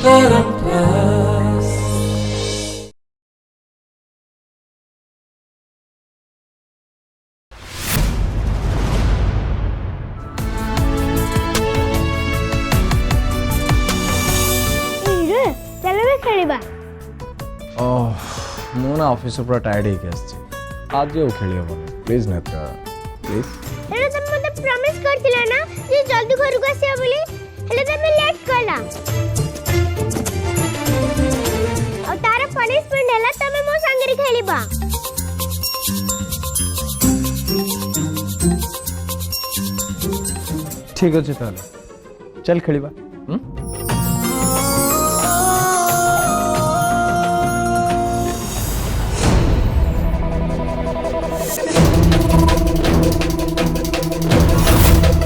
ମୁଁ ନା ଅଫିସ ପୁରା ଟାୟାର୍ଡ ହେଇକି ଆସିଛି ଆଜି ଆଉ ଖେଳି ହବନି ପ୍ଲିଜ ନେତ୍ରା ପ୍ଲିଜ ହେଲେ ତମେ ମତେ ପ୍ରମିସ କରିଥିଲ ନା ଯେ ଜଲ୍ଦି ଘରକୁ ଆସିବ ବୋଲି ହେଲେ ତମେ ଲେଟ୍ କଲା ଆଉ ତାର ପନିଶମେଣ୍ଟ ହେଲା ତମେ ମୋ ସାଙ୍ଗରେ ଖେଳିବା ଠିକ ଅଛି ତାହେଲେ ଚାଲ ଖେଳିବା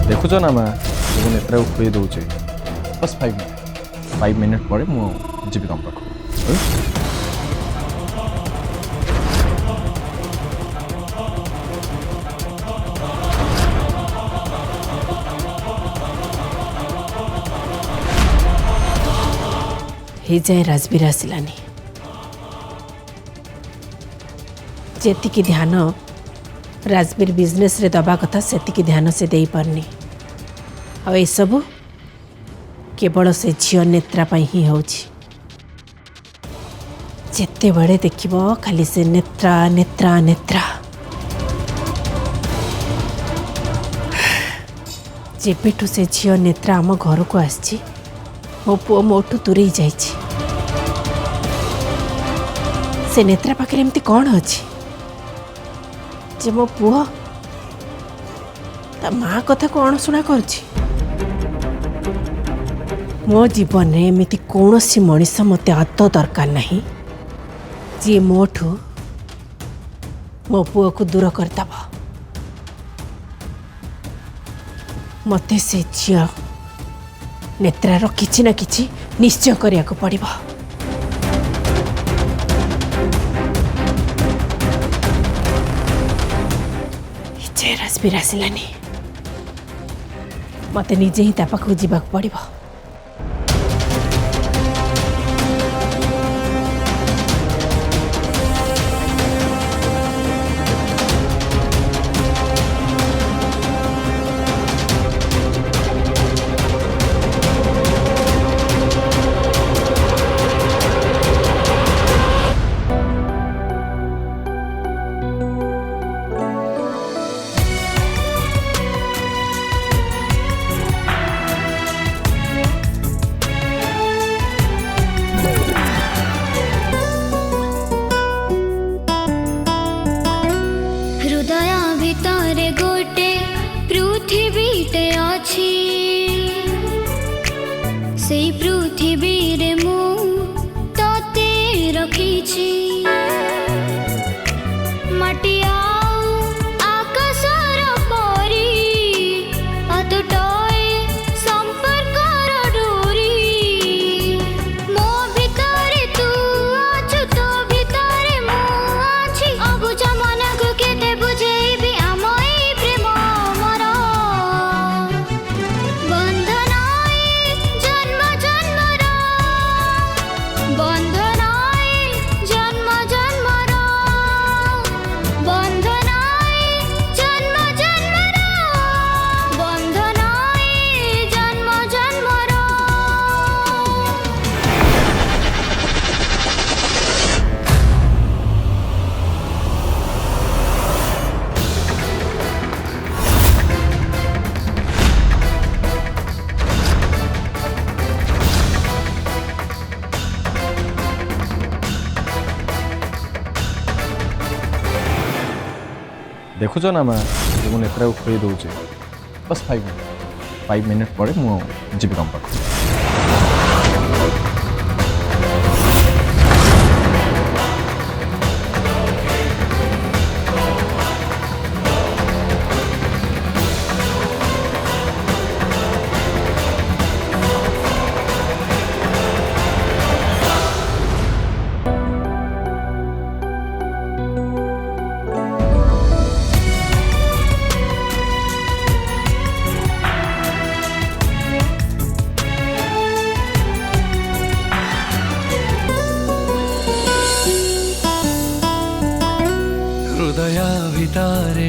देखुच ना मैं मुझे नेत्रा खुए दूचे बस 5 मिनट पर मुझे जीवी कम पाख हे जाए राजवीर आसलानी जेतिकी ध्यान राजवीर बिजनेस रे दबा कथा सेतिकी ध्यान से दे पारनी आ ए सब केवल से झियो नेत्रा पाई ही होची जेते बड़े देखिबो खाली से नेत्रा नेत्रा नेत्रा जेबेठू से झियो नेत्रा आम घर को आसी मो पुओ मोठू दूरे जाइछि से नेत्रा पाखे एमती कौन अच्छी जे मो पुओ ता माँ कथा को अणशुणा करछि मो जीवन में एमती कौन सी मनीष मत आदौ दरकार नहीं जी मोठू मो पुओ को दूर करदब मते से झियो नेत्रार किछि ना किछि निश्चय करिया को पड़िबो इच्छे राजवीर आसिलानी मते निजे ही ता पाखु जीवाक पड़िबो देखुच ना मैं मुझे नेत्रा खुए दूचे बस 5 मिनट पर मुझे जीवी कम पाख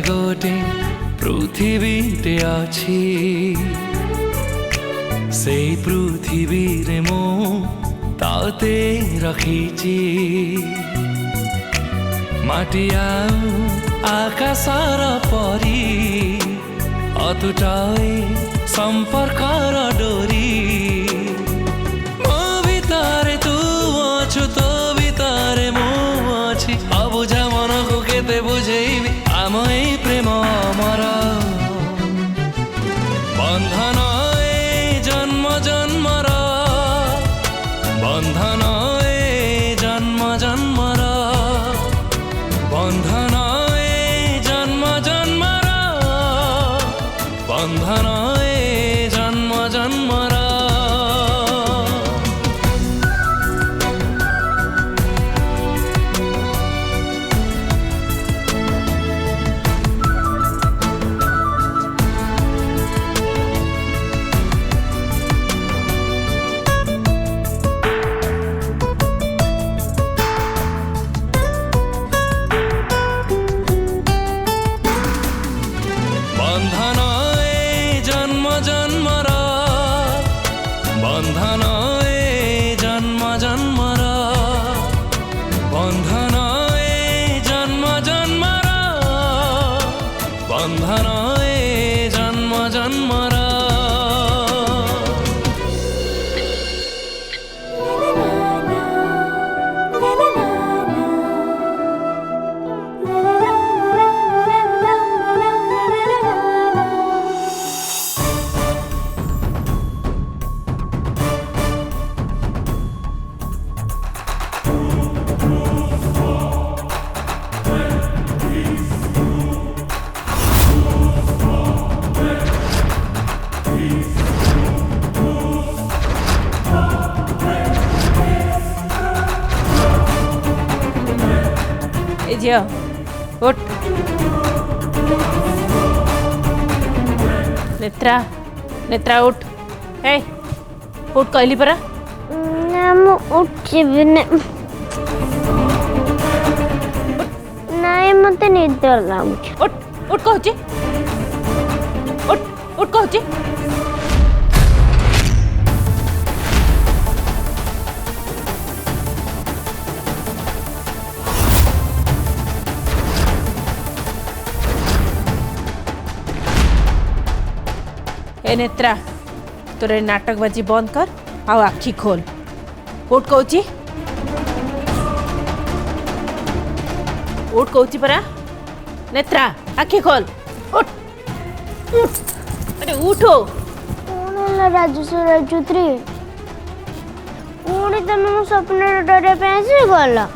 गोटे पृथिवीटे अछि से पृथ्वी रे मो ताते रखिछि माटिया आकाशर परी अतुटाई संपर्कर डोरी मो भितरे तू अछु तो भितरे मो अछि अबुझा मन को केते बुझेबी आम ए प्रेम अमर बंधन ए जन्म जन्मर बंधन ए जन्म जन्मर बंधन ए जन्म जन्मर बंधन ए जन्म जन्मर बंधन ए जन्म जन्मर बंधन ए जन्म जन्मर बंधन ए जन्म जन्मर बंधन ए जन्म जन्मर ए झियो उठ नेत्रा नेत्रा उठ ए उठ कहली परा ना मु उठिबि नाइ मते निद लाଗୁଛି उठ उठ कहूची उठ कहूची ए नेत्रा तोरे नाटकबाजी बंद कर आओ आखि खोल उठ कहूची उठ कहूची परा नेत्रा आखि खोल उठ उठ अरे उठो कोन राजस्व राजुत्री कोन तमे मो स्वप्न डरे पैसे गला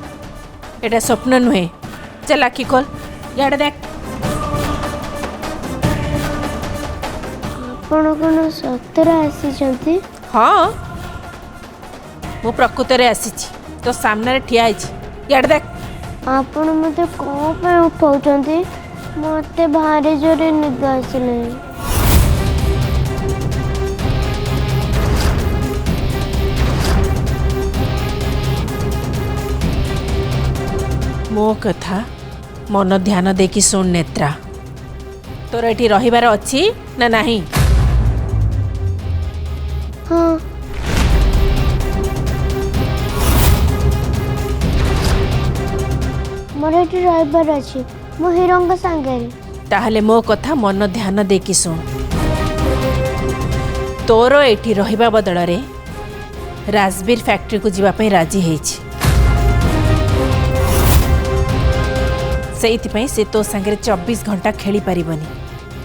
एटा स्वप्न नुहे चल आखि खोल याडे देख आपण कोन सतरा आसी हाँ मु प्रकृत रे आसीची तो सामने ठिया आइची याडे देख आपण मते को पे उठाउचंती मते भारे जोरे निद आसिले मो कथा मन ध्यान देकी सुन नेत्रा तोर एठी रहिबार अछि ना नाही हाँ मोर एठी रहबार अछि मो हिरंग संगे ताहले मो कथा मन ध्यान देकी सुन तोर एठी रहिबा बदल रे राजबीर फैक्ट्री को जीवा पई राजी हेछि सेइथिपई से तो संगे 24 घंटा खेली पारिबनी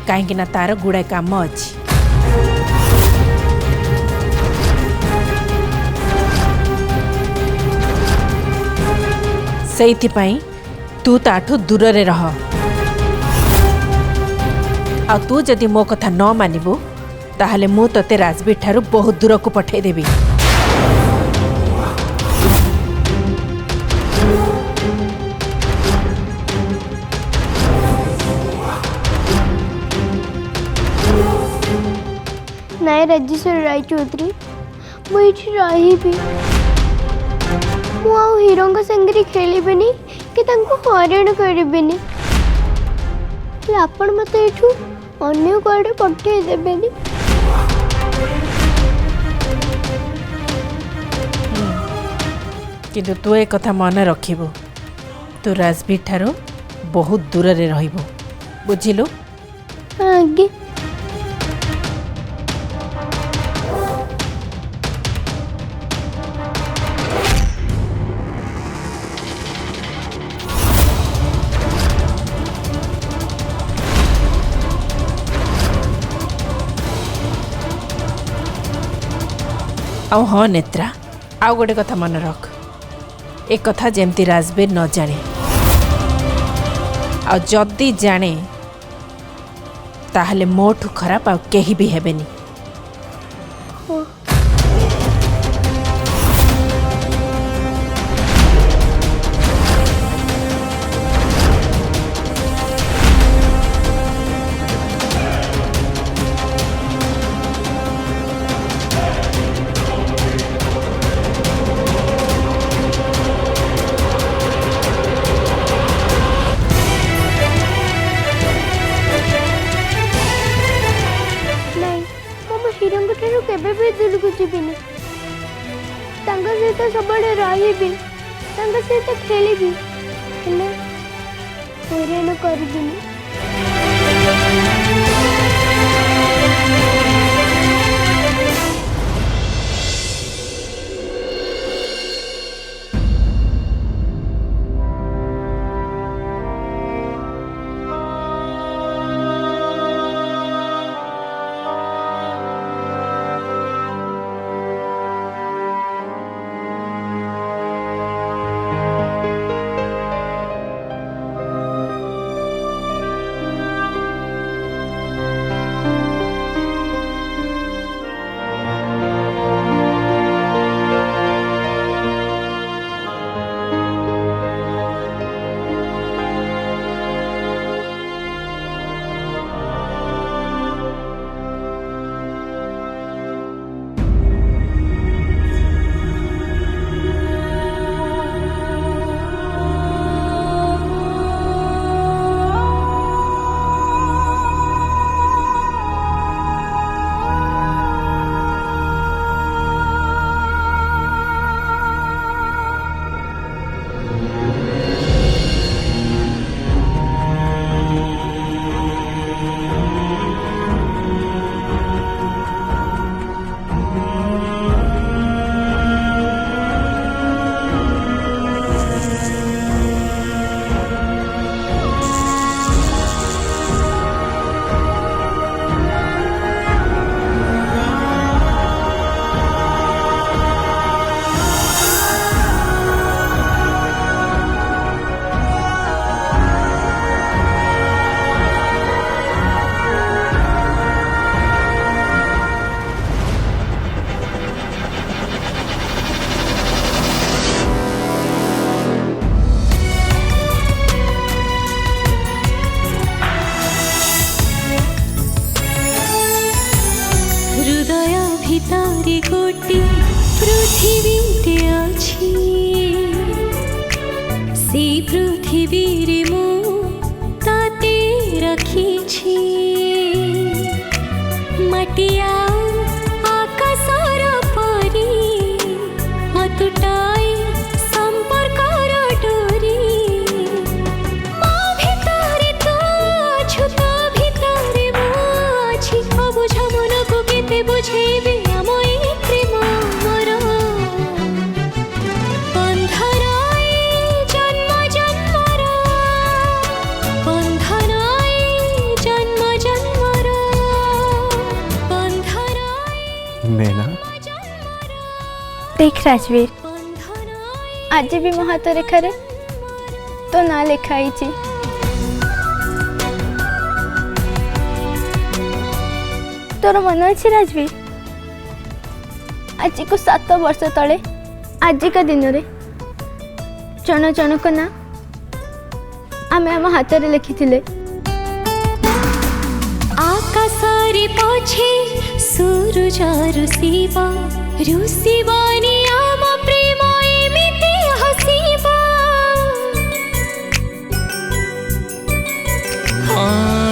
काहेकि ना तार गुड़ाए काम अछि सेइथिपई तू ताठू दूर रे रह आ तू जदि मो कथा न मानिबू ताहले मु तते राजबीर ठारू बहुत दूर को पठे देबी नाय राजेश्वर राय चौधरी मुझे रही मु हिरों संगे खेलिबेनी कि तांको हरण करिबेनी ହେଲେ ଆପଣ ମୋତେ ଏଠୁ ଅନ୍ୟ କୁଆଡ଼େ ପଠେଇ ଦେବେନି। କିନ୍ତୁ ତୁ ଏ କଥା ମନେ ରଖିବୁ, ତୁ ରାଜବୀର ଠାରୁ ବହୁତ ଦୂରରେ ରହିବୁ, ବୁଝିଲୁ? ଆଜ୍ଞା। ଆଉ ହଁ ନେତ୍ରା, ଆଉ ଗୋଟେ କଥା ମନେ ରଖ, ଏ କଥା ଯେମିତି ରାଜବୀର ନ ଜାଣେ, ଆଉ ଯଦି ଜାଣେ ତାହେଲେ ମୋଠୁ ଖରାପ ଆଉ କେହି ବି ହେବେନି। କେବେ ବି ଦିଲ୍ଲୀକୁ ଯିବିନି। ତାଙ୍କ ସହିତ ସବୁବେଳେ ରହିବି, ତାଙ୍କ ସହିତ ଖେଳିବି, ହେଲେ ହଇରାଣ କରିବିନି। ভিতরে গোটি পৃথিবীতে আছি, সেই পৃথিবীর মু তাতে রাখিছি মাটিয়া আকাশর পরি অতুটাই সম্পর্কর ডোরি। মো ভিতরে তো আছু, তো ভিতরে মু আছি, অবুঝ মনকু কেতে বুঝেবি আম এই প্রেম মোর বন্ধন জন্ম জন্মর, বন্ধন জন্ম জন্মর, বন্ধন नैना देख राजवीर, आज भी मो हाथ रेखारे तो ना लिखाई। तोर मन अच्छे राजवीर, आज को 7 वर्ष तले आज का दिन रे जन जन को ना आमे आम हाथ रे लिखी थिले। आकाशरे पछे सूरज रुसिबा, रुसिबानी आम प्रेम एमिति हसिबा। हाँ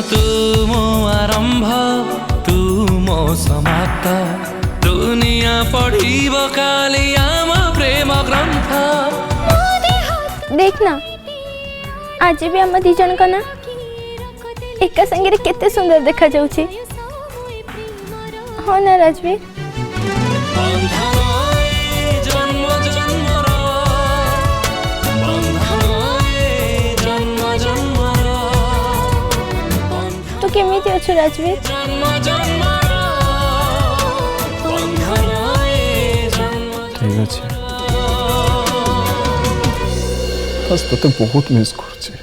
देख ना आज भी आम दी जन का ना एका संगे केते सुंदर देखा जाउछि हाँ ना राजवीर तू केमिति अछु राजवीर ठीक अच्छे बस तो बहुत मिस करछे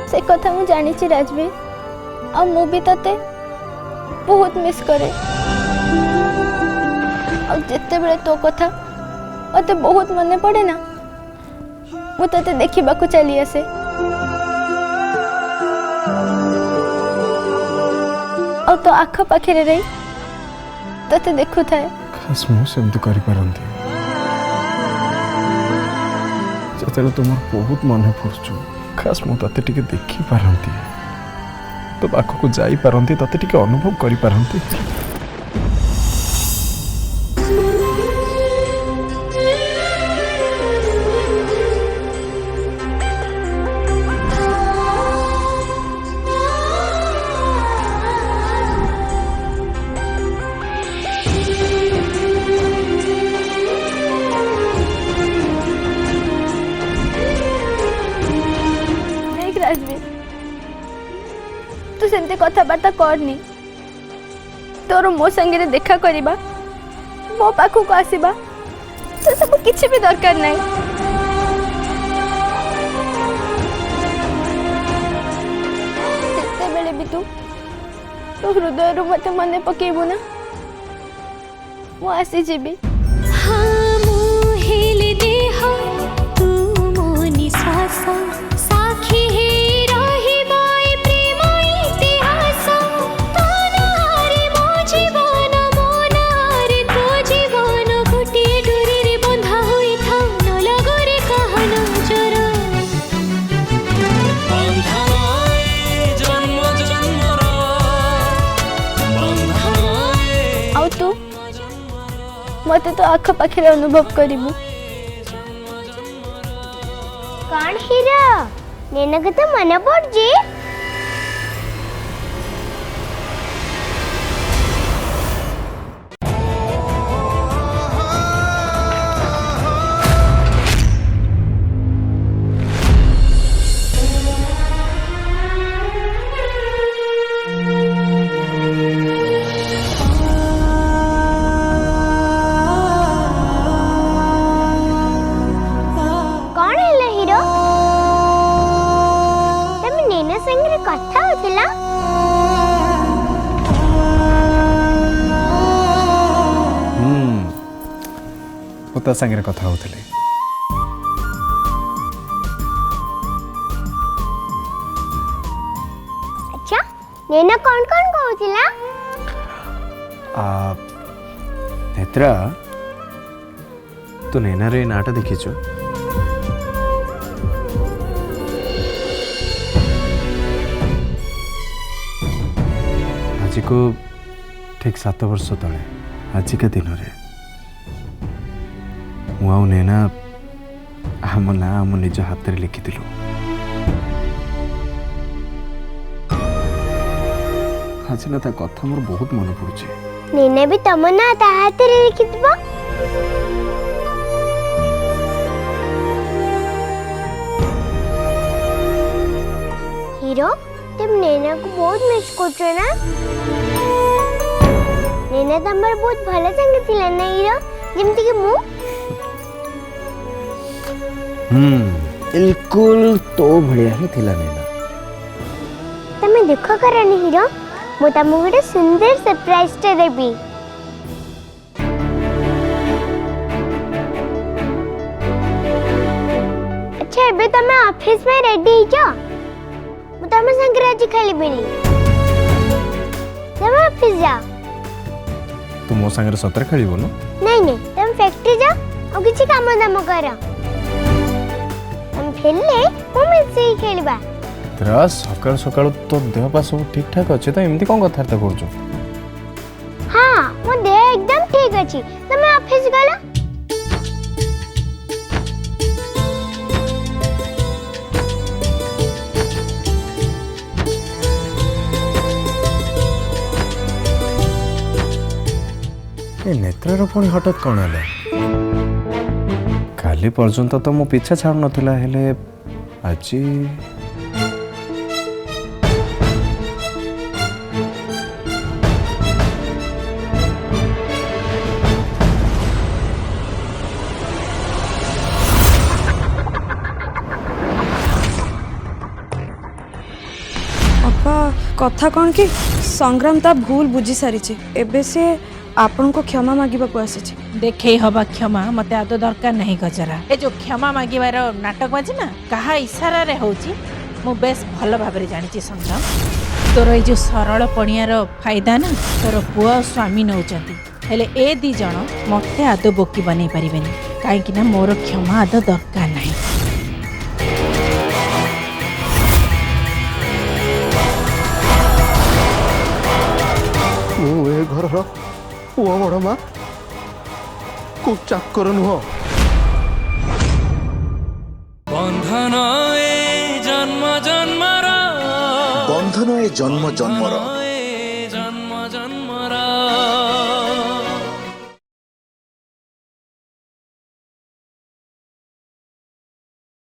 से कथा मु जानी छी राजवीर और मु भी तते बहुत मिस करे और जिते बेले तो कथा मते बहुत मन पड़े ना मु तते देखिबा को चली आसे और तो आख पाखे रही तते देखु थाए खास मु सेमती करि पारंती जतले तुम बहुत मन पड़छु खास मु तते टिके देखि पारंती तो पाखक जाई पारंती तते टिके अनुभव करि पारंती राजवीर तू सेमती कथबार्ता करनी तोर मो संगे देखा करबा मो पाखु को आसीबा से सब किछि भी दरकार नहीं जिते बेले भी तू तो हृदय रु मते मने पकेबू ना मो आसी जीबी हाँ मुहेल देह तू मो निश्वास साखी हे रहिबाय प्रेम इतिहास तानारे मो जीवन मोनारे तो जीवन गोटे डोरी रे बंधा होई था न लगरे कहन जर आउ तू मते तो आख पाखे अनुभव करिबू कौन हीरो नेना के तो मन पड़ जी कौन है हीरो तमे नेना संगे कथा होतिला पता संगे कथा होतले अच्छा नेना कौन कौन कहूतिला नेत्रा तू नैना रे नाटा देखिଛୁ आज को ठीक 7 वर्ष तले आजिका दिन रे मु आउ नैना आम ना आम निज हाथ रे लिखिथिलु आज ना ता कथा मोर बहुत मन पड़ुछे नेना भी तम ना ता हाथ रे लिखितबो हीरो तुम नेना को बहुत मिस करछो ना नेना तमर बहुत भला संग थिला ना हीरो जेमति कि मु बिल्कुल तो बढ़िया ही थिला नैना तमे दुख करनी हीरो मु तमु गोटे सुंदर सरप्राइज टे देबी अच्छा एबे तमे ऑफिस में रेडी ही जा मु तमे संग राजी खाली बेनी तमे ऑफिस जा तू मो संगे सतर खेलिबो न नहीं नहीं तमे फैक्ट्री जा और किछि काम दाम कर हम खेलले मु मिलसे ही खेलबा नेत्रा सकाल सकाल तो देह पा सब ठीक ठाक अच्छे तो एमती कौन कथबार्ता करूँ? हाँ मो देह एकदम ठीक अछि तमे ऑफिस गला ए नेत्रार पुणी हठात कौन है? काली पर्यंत तो मो पीछा छाड़ नथिला हेले आज अपा कथा कौन कि संग्राम ता भूल बुझी सारी एबे से आपण को क्षमा मागिबा को आसी देखे हवा क्षमा मते आदो दरकार नहीं गजरा। ए जो क्षमा मागिबार नाटक बाजी ना कहा इशारा रे होची मु बेस भल भाबरे जानिची संग्राम। तोर ए जो सरल पणियार फायदा ना तोर पुआ और स्वामी नौचंती हेले ए दी जण मते आदो बोकी बनै परिबेनी काहे कि ना मोर क्षमा आदो दरकार नहीं। ମୁଁ ଏ ଘରର ପୁଅ ବଡ଼ ମା କୋଉ ଚାକର ନୁହଁ। বন্ধন এ জন্ম জন্মর বন্ধন এ জন্ম জন্মর